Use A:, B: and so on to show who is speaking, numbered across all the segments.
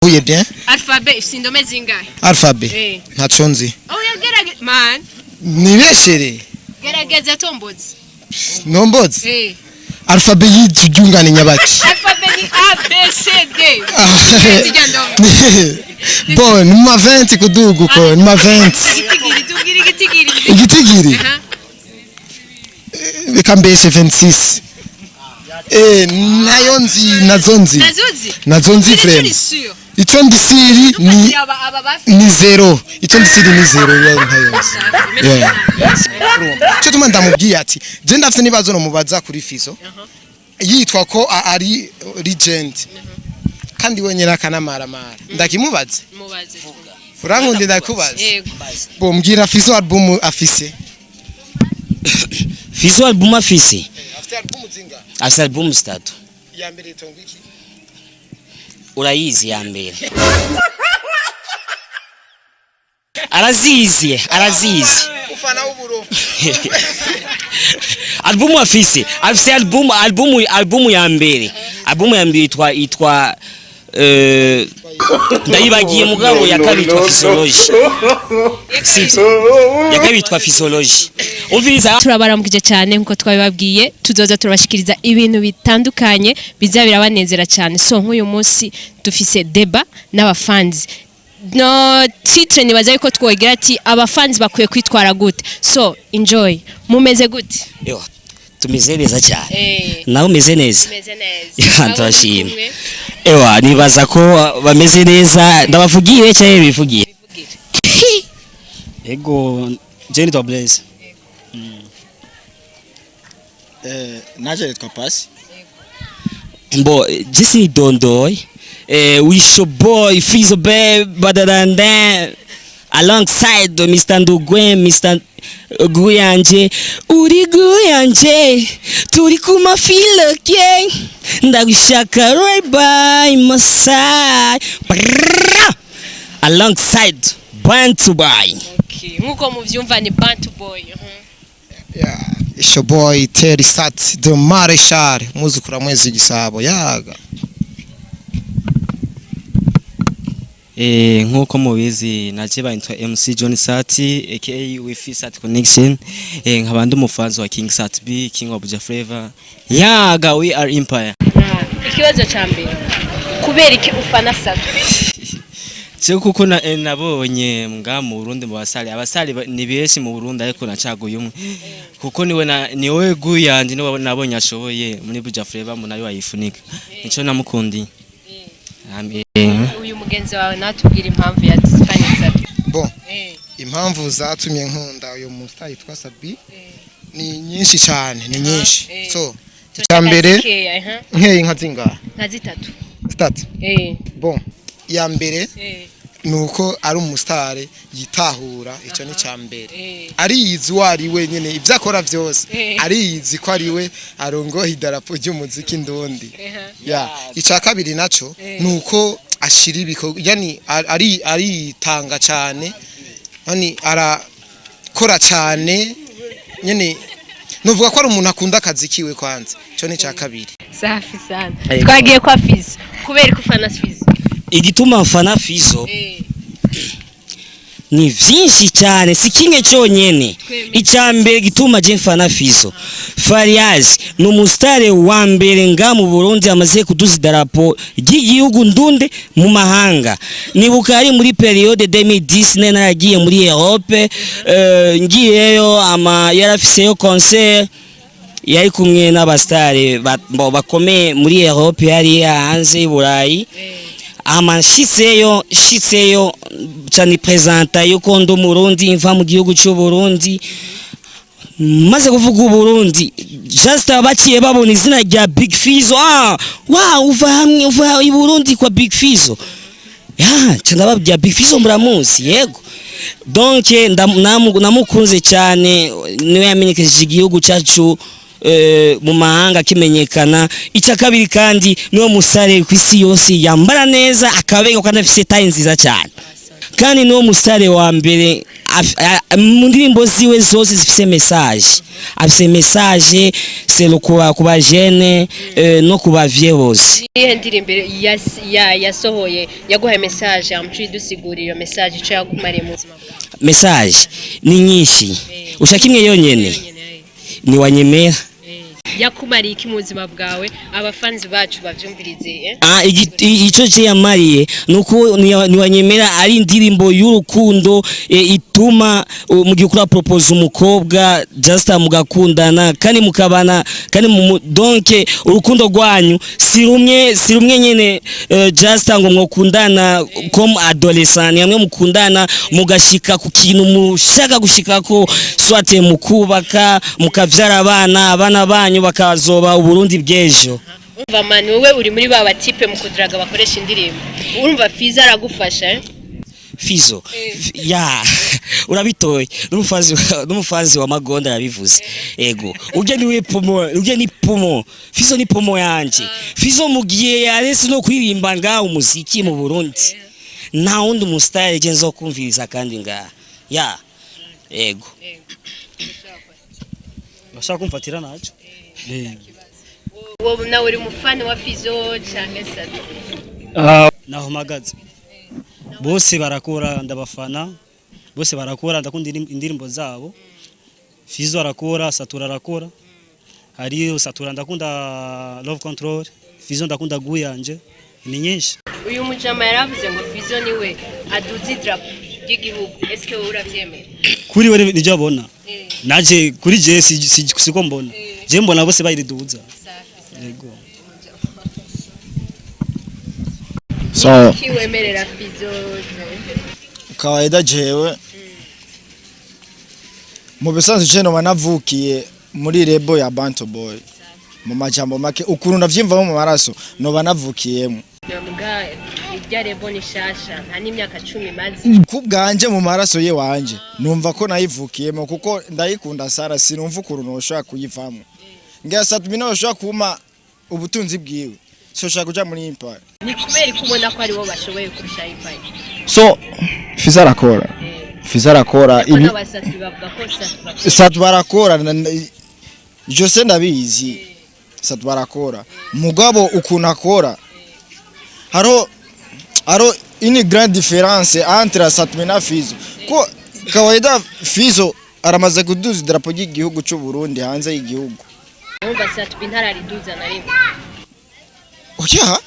A: Uye bien?
B: Alphabet sindome zingahe?
A: Alphabet. Ntaco nzi.
B: Oya gerageza man.
A: Nibeshere.
B: Gerageza tombozi.
A: Nombozi? Alphabet yijungane nyabaki.
B: Alphabet ni A B C D.
A: Bon, numa 20 kudugu ko, numa 20.
B: Igitigiri.
A: Igitigiri? Beka mbese 26. Nayo nzi nazo nzi frame. Ico ndisiri ni zero. Ico ndisiri ni zero ya ntayo. Cyo tuma ndamubwiye ati je ndafite nibazo no mubaza kuri Fizzo. Yitwa ko ari legend. Kandi wenyera kanamara. Ndakimubaze.
B: Mubaze.
A: Urankundi ndakubaza. Bo mbwira Fizzo album afise.
C: Fizzo album afise.
A: Afite album zinga.
C: Asa album statu.
A: Ya mbere tongwiki.
C: Urayizi ya mbere. Arazizi.
A: Ufana uburo.
C: Album afise album ya mbere. Album ya mbere itwa ndayibagiye mugabo yakabitwa physiology. Yakabitwa physiology. Umviriza
B: turabaramukije cyane nkuko twabibabwiye tuzoza turabashikiriza ibintu bitandukanye bizabirabanezera cyane so nk'uyu munsi dufise deba n'abafans no titre nibaza yuko twogera ati abafans bakwiye kwitwara gute so enjoy mumeze gute
C: yo tumeze neza cyane nawe umeze neza turashima ewa nibaza ko bameze neza ndabavugiye cyane bivugiye
D: ego Jenny to Blaze naje twa pass
C: mbo jisi dondoy with your boy Fizzo bateranye alongside Mr. Ndugwe Mr. Guyanje uri Guyanje turi kuma feel again ndagushaka right by my side alongside Bantu Boy.
B: Okay nkuko muvyumva ni Bantu Boy.
A: Yeah, it's your boy Terry Sat the Marshal muzukura mwezi gisabo yaga.
D: Nkuko mubizi naje bayitwa MC John Sati aka with Sat Connection nkabandi umufanzi wa King Sat B King of the Flavor yaga we are empire.
B: Ikibazo ca mbere kubera iki ufana Sat?
D: Cyo kuko nabonye mga mu Burundi mu abasali ni benshi mu Burundi ariko nacaguye umwe kuko niwe Guyanje niwe nabonye ashoboye muri Buja Flavor mu nayo wayifunika nico namukundi.
B: Uyu mugenzi wawe natubwira impamvu ya Sat.
A: Bon. Impamvu zatumye nkunda uyu mustar yitwa Sabi ni nyinshi cyane ni nyinshi. So cyambere nkeye nka zinga
B: nka zitatu.
A: Start. Bon. Ya mbere nuko ari umustar yitahura ico ni cyambere. Ariyizi wari wenyene ivyo akora byose. Ariyizi ko ari we arongo idarapo ry'umuziki ndundi. Ya ica kabiri naco nuko ashira ibiko yani ari tanga cyane. Yani arakora cyane nyene nuvuga ko ari umuntu akunda akazi kiwe kwanza. Ico ni ca kabiri.
B: Safi sana. Twagiye kwa Fizzo. Kubera ko ufana Fizzo.
C: Igituma mfana Fizzo ni vyinshi cyane si kimwe cyonyene icambere gituma je mfana Fizzo Fariaz no mustare wa mbere nga mu Burundi amaze kuduza idarapo ry'igihugu ndunde mu mahanga nibuka ari muri periode 2010 naragiye muri Europe ngiyeyo yarafiseyo concert yari kumwe n'abastare bakomeye muri Europe yari hanze y'Uburayi shiseyo cyane presenta yuko ndo Murundi mva mu gihugu cy'u Burundi maze kuvuga Burundi just abaciye babona izina rya Big Fizzo wow uva i Burundi kwa Big Fizzo cyane babya Big Fizzo muramuzi yego donc namukunze cyane niwe yamenyekeje igihugu cyacu mu mahanga kimenyekana ica kabiri kandi niwe musare kwisi yose yambara neza akabego kandi afite tayi nziza cyane kandi no musare wa mbere mu ndirimbo ziwe zose zifise message afise message c'est kuba jeune no kuba vieux bose.
B: Ihe ndirimbo yasohoye yaguhaye message amuci dusigurira iyo message ico yakumariye mu buzima bwawe.
C: Message ni nyinshi ushaka imwe yonyene ni wanyemera
B: yakumariye iki mu buzima bwawe abafanzi bacu bavyumvirize
C: ico je yamariye nuko ni wanyemera ari indirimbo y'urukundo ituma mu gihe ukora propose umukobwa just mugakundana kandi mukabana kandi donc urukundo rwanyu si rumwe nyene just ngo mwokundana comme adolescent yamwe mukundana mugashika ku kintu mushaka gushikako soit mukubaka mukavyara abana banyu bakazoba uburundi bw'ejo.
B: Umva mani wowe uri muri baba type mukudiraga bakoresha indirimbo urumva Fizzo aragufasha
C: Fizzo ya urabitoye n'umufazi wa magonda yabivuze ego uje ni pomo Fizzo ni pomo yanje Fizzo mugiye yarese no kwirimba nga umuziki mu Burundi nta wundi umustyle je nzokumviriza kandi nga ya ego
E: bashaka kumfatira naco
B: wowe nawe uri umufana wa Fizzo cyangwa Sato
E: naho magaze bose barakora ndabafana bose barakora ndakunda indirimbo zabo Fizzo arakora Satura arakora hari Satura ndakunda Love Control Fizzo ndakunda guyanje ni nyinshi
B: uyu mujama yaravuze ngo Fizzo niwe aduzi drapo y'igihugu eske wowe uravyemera
E: kuri we nijya abona naje kuri je siko mbona je mbona bose bayiriduza yego
A: so
B: kiwemerera Fizzo
A: kawaida jewe mu bisanzwe ceno banavukiye muri rebo ya Banto Boy mu majambo make ukuntu ndavyimva mu maraso no banavukiyemo
B: nabwa irya rebo ni shasha nta n'imyaka 10 mazi
A: kubganje mu maraso ye wanje numva ko nayivukiyemo kuko ndayikunda sara sinumva ukuntu noshaka kuyivamo ngasa tumina noshaka kuma ubutunzi bwiwe so shaka kuja muri Empire
B: ni kubera kubona ko ari bo bashoboye kurusha Empire
A: so Fizzo arakora
B: ibi abasatsi bavuga ko
A: Sato barakora Jose ndabizi Sato barakora mugabo ukuntu akora haro une grande différence entre Sato na Fizzo ko kawaida Fizzo aramaze kuduza drapo y'igihugu cy'u Burundi hanze y'igihugu
B: umva Sato bintarariduza na rimwe
A: oya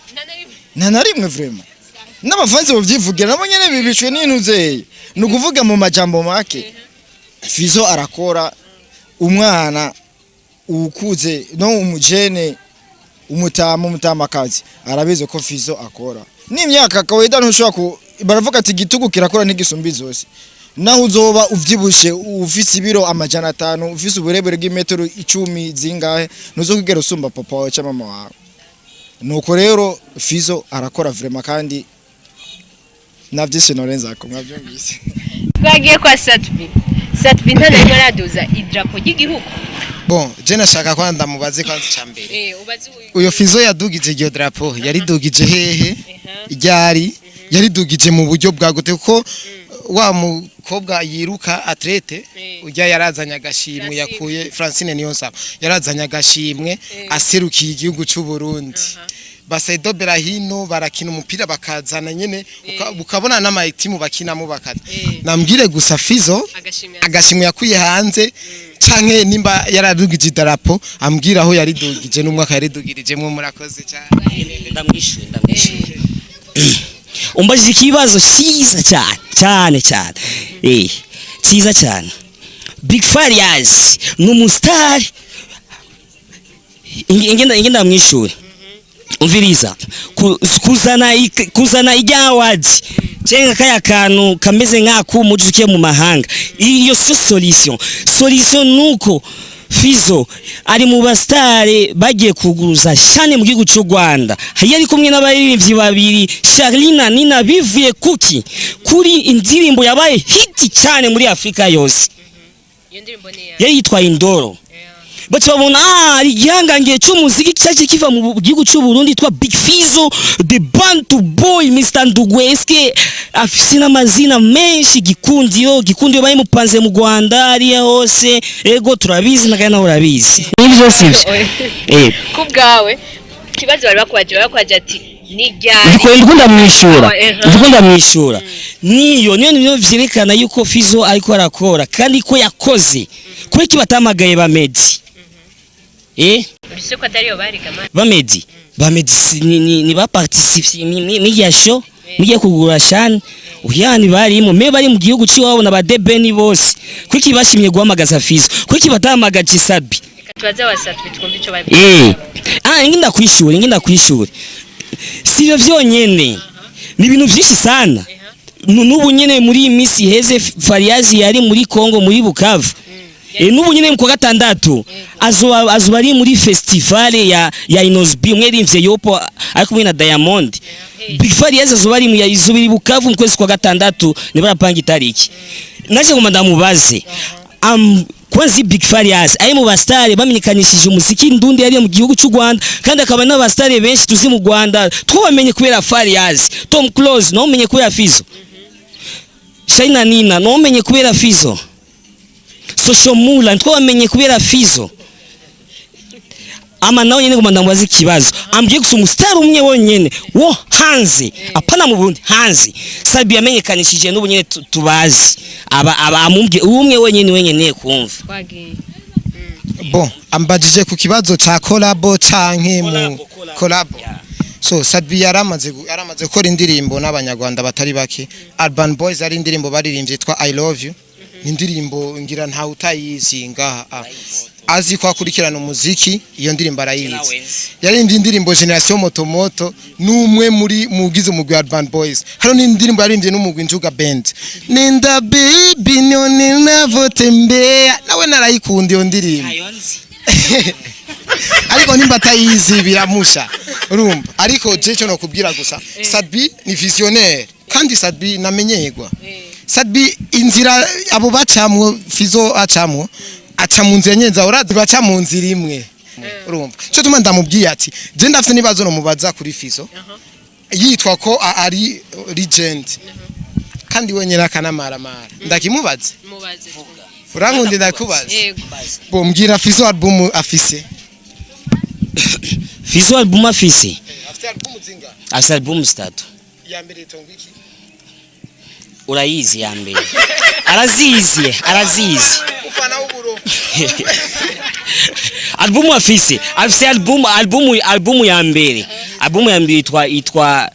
A: na rimwe vraiment n'abafanzi bavyivugira nabo nyene bibicwe n'intuze nukuvuga mu majambo make Fizzo arakora umwana ukuze no umujene umutamakazi arabize ko Fizzo akora n'imyaka kawaida ntushobora baravuga ati gitugu kirakora n'igisumbi zose naho uzoba uvyibushe ufise ibiro amajana 5 ufise uburebure bw'imetero 10 zingahe ntuzokigera usumba papa wawe cyangwa mama wawe nuko rero Fizzo arakora vraiment kandi navyise norenza ko mwavyumvise
B: twagiye kwa Satbi ntanarimo araduza idrapo y'igihugu
A: bon je nashaka kwa ndamubaze kwanza cyambere uyo Fizzo yadugije iryo drapo yaridugije hehe iryari yaridugije mu buryo bwagute kuko wa mukobwa yiruka atlete ujya yarazanya agashimwe yakuye Francine Niyonsaba yarazanya agashimwe aserukiye igihugu cy'u Burundi Basaido Berahino barakina umupira bakazana nyene ukabona n'amatimu bakinamo bakaza nambwire gusa Fizzo agashimwe yakuye hanze canke nimba yaradugije idarapo ambwira aho yaridugije n'umwaka yaridugirijemo murakoze cyane
C: ndamwishuye umbaje ikibazo cyiza cyane cyiza cyane Big Farias n'umustar ingenda mwishuri umviriza kuzana ijyawadi cenga kaya kantu kameze nk'ako mujuke mu mahanga iyo so solution nuko Fizzo ari mu bastare bagiye kuguruza shane mu gihugu cy'u Rwanda yari kumwe n'abaririmbyi babiri Charlina Nina bivuye kuki kuri indirimbo yabaye hit cyane muri Afrika yose iyo ndirimbo ni yitwa Indoro baca babona ari igihangange cy'umuziki cyaje kiva mu gihugu cy'u Burundi twa Big Fizzo the Bantu Boy Mr Ndugweske afise n'amazina menshi gikundiyo bari mupanze mu Rwanda ari hose ego turabizi nakana urabizi nivyo sivyo
B: kubgawe kibazo bari bakwaje ati
C: ndikunda mwishura niyo vyerekana yuko Fizzo ariko arakora kandi ko yakoze kuri kibatamagaye bamedi
B: biseko atariyo barigama
C: bamedi ni ba participe mi show miye kugura shane uyani barimo me bari mu gihugu ciwabo na badebeni bose kuri kibashimye guhamagaza Fizzo kuri kibatamagaje Sabi
B: tubaza wasatwe twumva ico babi
C: ngenda kwishura sivyo vyonyene ni ibintu vyinshi sana nubu nyene muri misi heze Fariazi yari muri Kongo muri Bukavu nubu nyene mu gatandatu azuba ari muri festival ya Inosbi mwerimvye yopo ariko muri na Diamond Big Fariazi azuba ari mu yazubiri Bukavu mu kwezi kwa gatandatu ne barapanga itariki naje ngoma ndamubaze kwanzi Big Fariazi ari mu bastare bamenyekanishije umuziki ndundi yari mu gihugu cy'u Rwanda kandi akaba n'abastare benshi tuzi mu Rwanda twabamenye kubera Fariazi Tom Close no menye kubera Fizzo Shaina Nina no menye kubera Fizzo Social Mula twabamenye kubera Fizzo ama nawe nyene ngomanda mubaze kibazo ambye gusa umustar umwe wonyene wo hanze apana mu Burundi hanze Sabi yamenyekanishije n'ubu nyene tubazi aba amumbye umwe wenyene kumva
A: bon ambajije ku kibazo ca collabo canke mu collabo so Sabi yaramaze gukora indirimbo n'abanyarwanda batari bake Urban Boys ari indirimbo baririmbye twa I love you indirimbo ngira nta utayizi ngaha azi ko akurikirana umuziki iyo ndirimbo arayizi yaririmbye indirimbo Generation Motomoto numwe muri mugize umugwi Urban Boys hano ni indirimbo yaririmbye n'umugwi Njuga Band Ninda baby none navotembea nawe narayikunda iyo ndirimbo ariko nimba atayizi biramusha urumva ariko je cyo no kubwira gusa Sabi ni visionnaire kandi Sabi namenyegwa Sabi inzira abo bacamwo Fizzo acamwo aca mu nzira nyenza urazi baca mu nzira imwe urumva cyo tuma ndamubwiye ati je ndafite nibazo no mubaza kuri Fizzo yitwa ko ari legend kandi wenyera kanamara ndakimubaze urankundi ndakubaza bo mbwira Fizzo album afise
C: Fizzo album afise
A: afite album zinga
C: afite album statu
A: ya mbere tongiki
C: urayizi ya mbere arazizi
A: ufana uburo
C: album afise album ya mbere itwa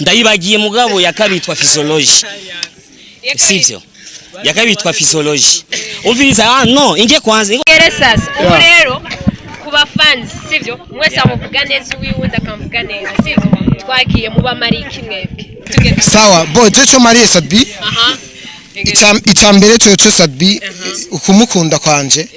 C: ndayibagiye mugabo yakabitwa physiology sivyo yakabitwa physiology umviriza no inge kwanza
B: sasa ubu rero kuba fans sivyo mwese amuvuga neza uwiwunda akamuvuga neza sivyo twagiye muba mari kimwebwe
A: sawa bo cyo Marie Sabi icambere cyo Sabi ukumukunda kwanje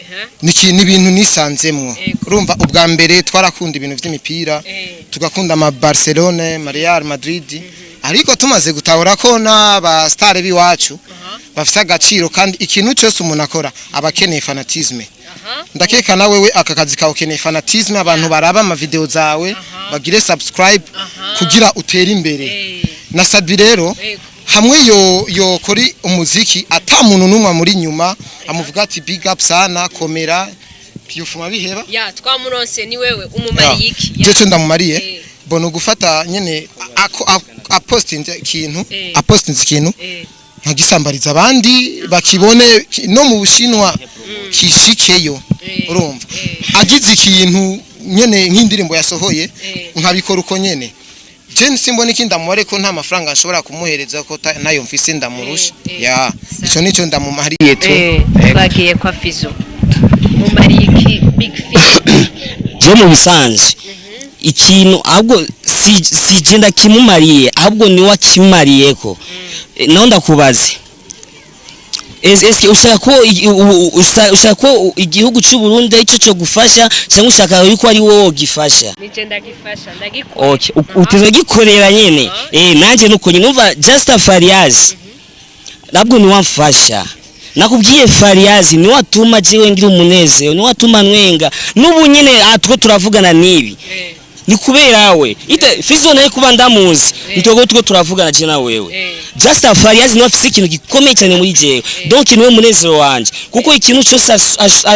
A: niki ibintu nisanzemwo urumva ubwa mbere twarakunda ibintu by'imipira tugakunda ama Barcelona Real Madrid ariko tumaze gutahura ko n'aba star biwacu bafite agaciro kandi ikintu cyose umuntu akora abakeneye fanatisme ndakeka na wewe aka kazi kawe keneye fanatisme abantu baraba ama video zawe bagire subscribe kugira utere imbere na Sabi rero hamwe yo kuri umuziki ata muntu numwe muri nyuma amuvuga ati big up sana komera byufuma biheba
B: ya twamuronse ni wewe umumariye iki
A: je ndamumariye bono gufata nyene apostinze ikintu nkagisambariza abandi bakibone no mu Bushinwa kishikeyo urumva agize ikintu nyene nk'indirimbo yasohoye nkabikora uko nyene je simbona ikindamubare ko nta mafaranga nshobora kumuhereza ko nayo mfise ndamurusha ya ico nico ndamumariye tu
B: twagiye kwa Fizzo mumariye iki Big Fizzo
C: je mu bisanzwe ikintu ahubwo si je ndakimumariye ahubwo ni wakimariyeko naho ndakubaze ese ushaka ko igihugu cy'u Burundi ico cyo gufasha cyangwa ushaka yuko ari wowe gifasha
B: nije ndagifasha ndagikora
C: okay utizo gikorera nyene nanje nuko nyumva just Fariazi nabwo ni wamfasha nakubwiye Fariyazi ni watuma jewe ngira umunezero ni watuma nwenga n'ubu nyine atwo turavugana nibi ni kubera we ite Fizzo naye kuba ndamuzi ntogo tuko turavugana je na wewe just Fariyazi no afise ikintu gikomeye cyane muri jewe donc niwe munezero wanje kuko ikintu cyose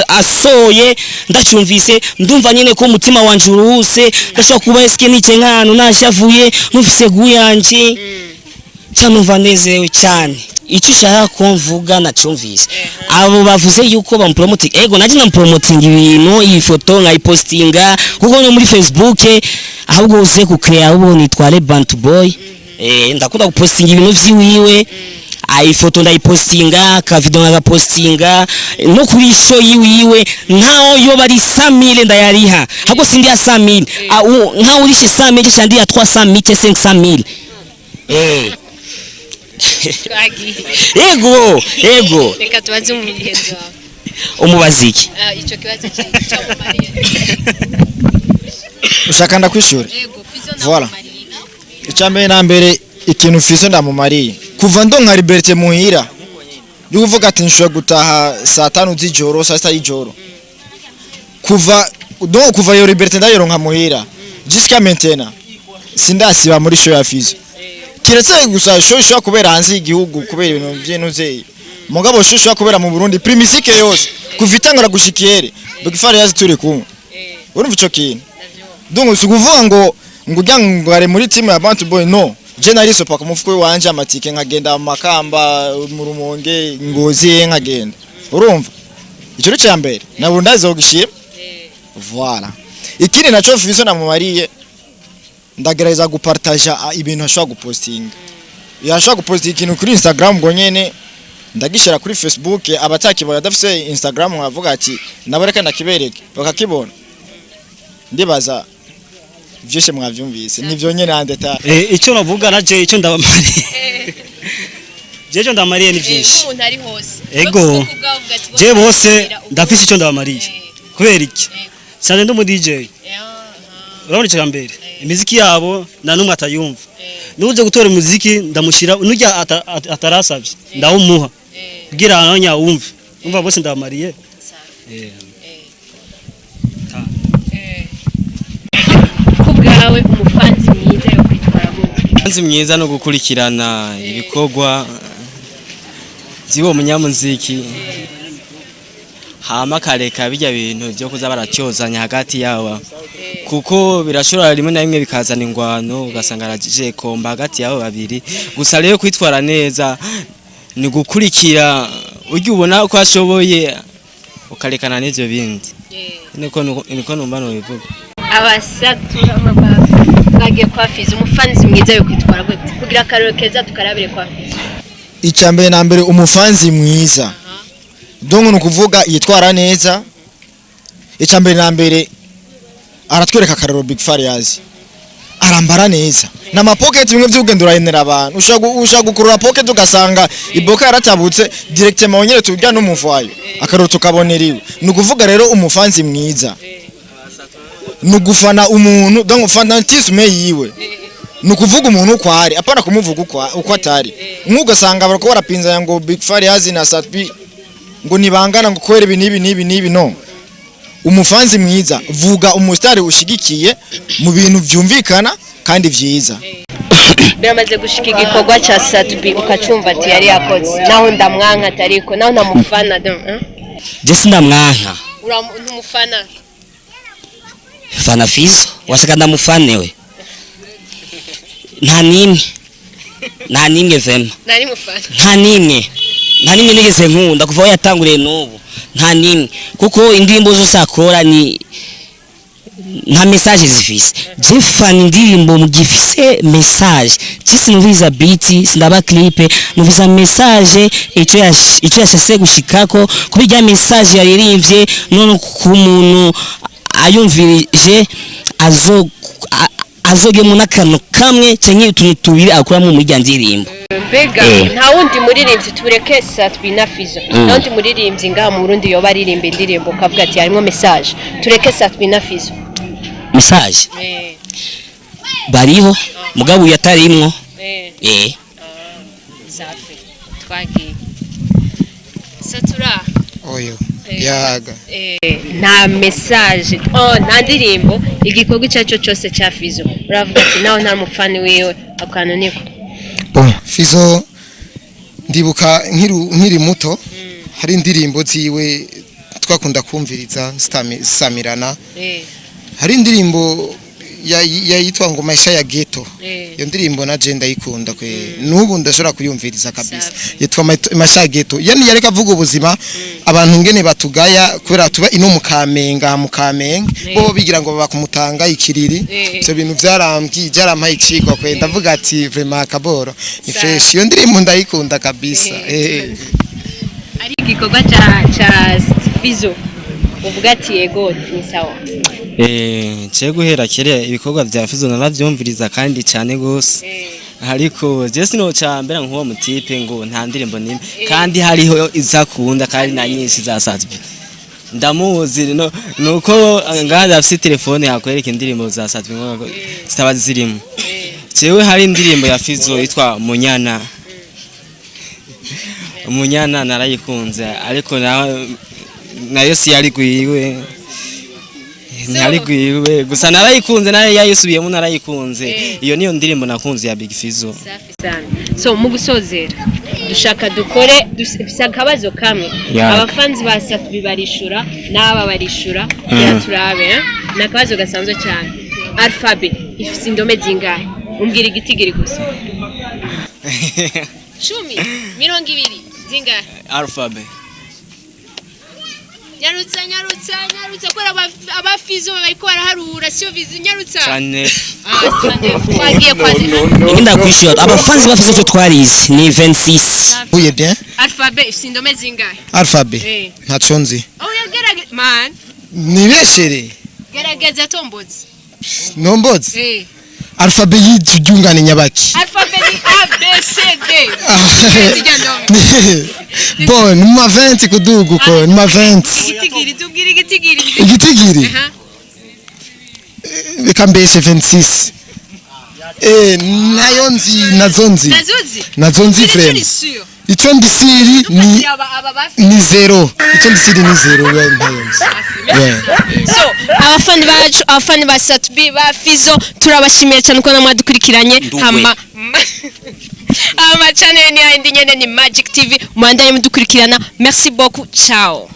C: asoye ndacyumvise ndumva nyine ko umutima wanje uruhuse ndashaka kuba eske nice nkano nashavuye mufise guyanje cyane nezerewe cyane icyo ushaka kumvuga nacyumvise abo bavuze yuko bampromoting ego naje nampromoting ibintu iyi foto nkayipostinga kuko no muri Facebook ahubwo uze ku create ubu nitware Bantu Boy ndakunda gupostinga ibintu vyiwiwe ayi foto ndayipostinga ka video ngagapostinga no kuri show yiwiwe nkaho yo bari 100,000 ndayariha ahubwo sindi ya 100,000 nkaho urishe 100,000 cyandi ya 300,000 500,000 Ego.
B: Reka tubaze umugenzi wawe.
C: Umubaziki.
B: Ico kibazo cyamumariye.
A: Ushaka ndakwishura.
B: Ego, Fizzo
A: Voilà. Icambere na mbere ikintu Fizzo ndamumariye. Kuva ndonka Liberté muhira. Ndi kuvuga ati nshobora gutaha saa 5 z'ijoro, saa 6 y'ijoro. Kuva yo Liberté ndayironka muhira. Jusqu'à maintenant. Sindasiba muri show ya Fizzo. Kiretse gusa shosho kubera hanze igihugu kubera ibintu by'intuze mugabo shosho kubera mu Burundi primisike yose kuvitangura gushikiyere Big Fizzo turi kumwe urumva ico kintu donc sukuvuga ngo ngujyangare muri team ya Bantu Boy no je nari sopa ku mufuko wanje amatike nkagenda mu Makamba mu Rumonge Ngozi nkagenda urumva ico cyo cyambere nabo ndazogishima voilà ikindi naco Fizzo namumariye ndagereza gupartager ibintu ashobora gupostinga yashobora gupostinga ikintu kuri Instagram ngo nyene ndagishira kuri Facebook abatakibona dafise Instagram nkavuga ati nabareka ndakibereke bakakibona ndibaza byinshi mwavyumvise nivyo nyene andeta
E: icyo navuga naje icyo ndabamariye jeje ndamariye ni byinshi
B: umuntu ari hose
E: ego je bose ndafise icyo ndabamariye kubera iki cyane ndo mu DJ urabona icyo mbere imiziki yabo na numwe atayumva nuje gutora umuziki ndamushira nujya atarasabye ndawumuha kugira nanya wumve umva bose ndamariye
B: kubwawe umufanzi mwiza yo kwitwara gute
D: umufanzi mwiza no gukurikirana ibikorwa zibo munyamuziki hama kareka bijya bintu byo kuza baracyozanya hagati yabo kuko birashobora rimwe na rimwe bikazana ingwano ugasanga arajije komba hagati yabo babiri gusa rero kwitwara neza ni gukurikira ujye ubona ko ashoboye ukarekana n'ivyo bindi niko numva no bivuga
B: abasatura amabaga bagiye kwa Fizzo umufanzi mwiza yo kwitwara gute kugira akarero keza tukarabire kwa Fizzo
A: icambere na mbere umufanzi mwiza donc nukuvuga yitwara neza icambere na mbere aratwereka akarero Big Fizzo arambara neza na mapocket bimwe by'ugendura yenera abantu ushaka gukurura pocket ugasanga iboka yaratabutse directement onyere tujya no muvayo akarero tukaboneriwe nukuvuga rero umufanzi mwiza nugufana umuntu donc fanatisme yiwe nukuvuga umuntu uko ari apana kumuvuga uko atari nk'ugasanga barako barapinza ngo Big Fizzo na Satbi ngo nibangana ngo kwere nibi no umufanzi mwiza vuga umustari ushigikiye mu bintu byumvikana kandi vyiza
B: biramaze gushika igikorwa cha Satbi ukacumva ati yari yakoze naho ndamwanka atariko naho namufana
C: je sindamwanka
B: ntumufana
C: fana Fizzo washaka ndamufane we nta nimwe vema
B: nari mufana
C: nta nimwe nigeze nkunda kuva aho yatanguriye n'ubu nta nimwe kuko indirimbo zose akora ni nta message zifise je fan indirimbo mu gifise message cyisi numviza beat sindaba clip numviza message icyo yashase gushikako kubijya message yaririmbye none ku muntu ayumvirije azoge mu nakano kamwe cenye utuntu tubiri akora mu murya ndirimbo
B: mbega nta wundi muririmbyi tureke Satbi na Fizzo nta wundi muririmbyi ngaha mu Burundi yoba aririmba indirimbo kavuga ati harimo message tureke Satbi na Fizzo
C: message bariho mugabo yatarimwo
B: safi twagiye satura
A: oyo yaga
B: nta message nta ndirimbo igikorwa icyo cyose cya Fizzo uravuga ati nawe nta mufani wiwe akantu niko
A: Fizzo ndibuka nkiri muto hari indirimbo ziwe twakunda kumviriza samirana hari indirimbo yitwa ngo maisha ya ghetto iyo ndirimbo na je ndayikunda kwe nubu ndashobora kuyumviriza kabisa yitwa maisha ya ghetto yani yareka avuga ubuzima abantu ngene batugaya kubera tuba ino mu Kamenge bo bigira ngo bakumutanga ikiriri byo bintu byarampaye icigwa kwe ndavuga ati vraiment kaboro ni fresh iyo ndirimbo ndayikunda kabisa
B: ari igikorwa cha Fizzo uvuga ati yego ni sawa
D: cyo guhera kere ibikorwa bya Fizzo naravyumviriza kandi cyane gose ariko je sino cyambera nk'uwo mutipe ngo nta ndirimbo nimwe kandi hariho izakunda kandi na nyinshi zasazwe ndamuzi nuko nganda afite telefone yakwereka indirimbo zasazwe ngo zitaba zirimo jewe hari indirimbo ya Fizzo yitwa Munyana narayikunze ariko nayo si yari gwiwe ntarigwiwe gusa narayikunze nayo yayisubiyemo narayikunze iyo niyo ndirimbo nakunze ya Big Fizzo
B: so mu gusozera dushaka dukore dufise akabazo kamwe abafanzi ba Safi barishura n'aba barishura ya turabe nakabazo gasanzwe cyane alphabet ifise indome zingahe umbwira igitigiri gusa 10 20 zingahe
D: alphabet
B: nyarutsa kora aba Fizzo bariko baraharura sio Fizzo nyarutsa
D: cyane
B: twagiye kwazi
C: Ninda kwishura abafanzi ba Fizzo twarize ni 26
A: uye bien
B: alphabet ifise indome zingahe
A: alphabet ntaco nzi
B: yagerageza man
A: nibeshere
B: gerageza tombozi
A: nombozi alphabet yijungane nyabaki
B: alphabet ni A B C D
A: bon numa 20 kudugu ko numa 20 igitigiri beka mbese 26 nayo nazo nzi frame ico ndisiri ni zero ico ndisiri ni zero we nayo nzi
B: so abafani ba Safi ba Fizzo turabashimiye cyane ko namwadukurikiranye hama channel ni Magic TV mwandanye mudukurikirana merci beaucoup ciao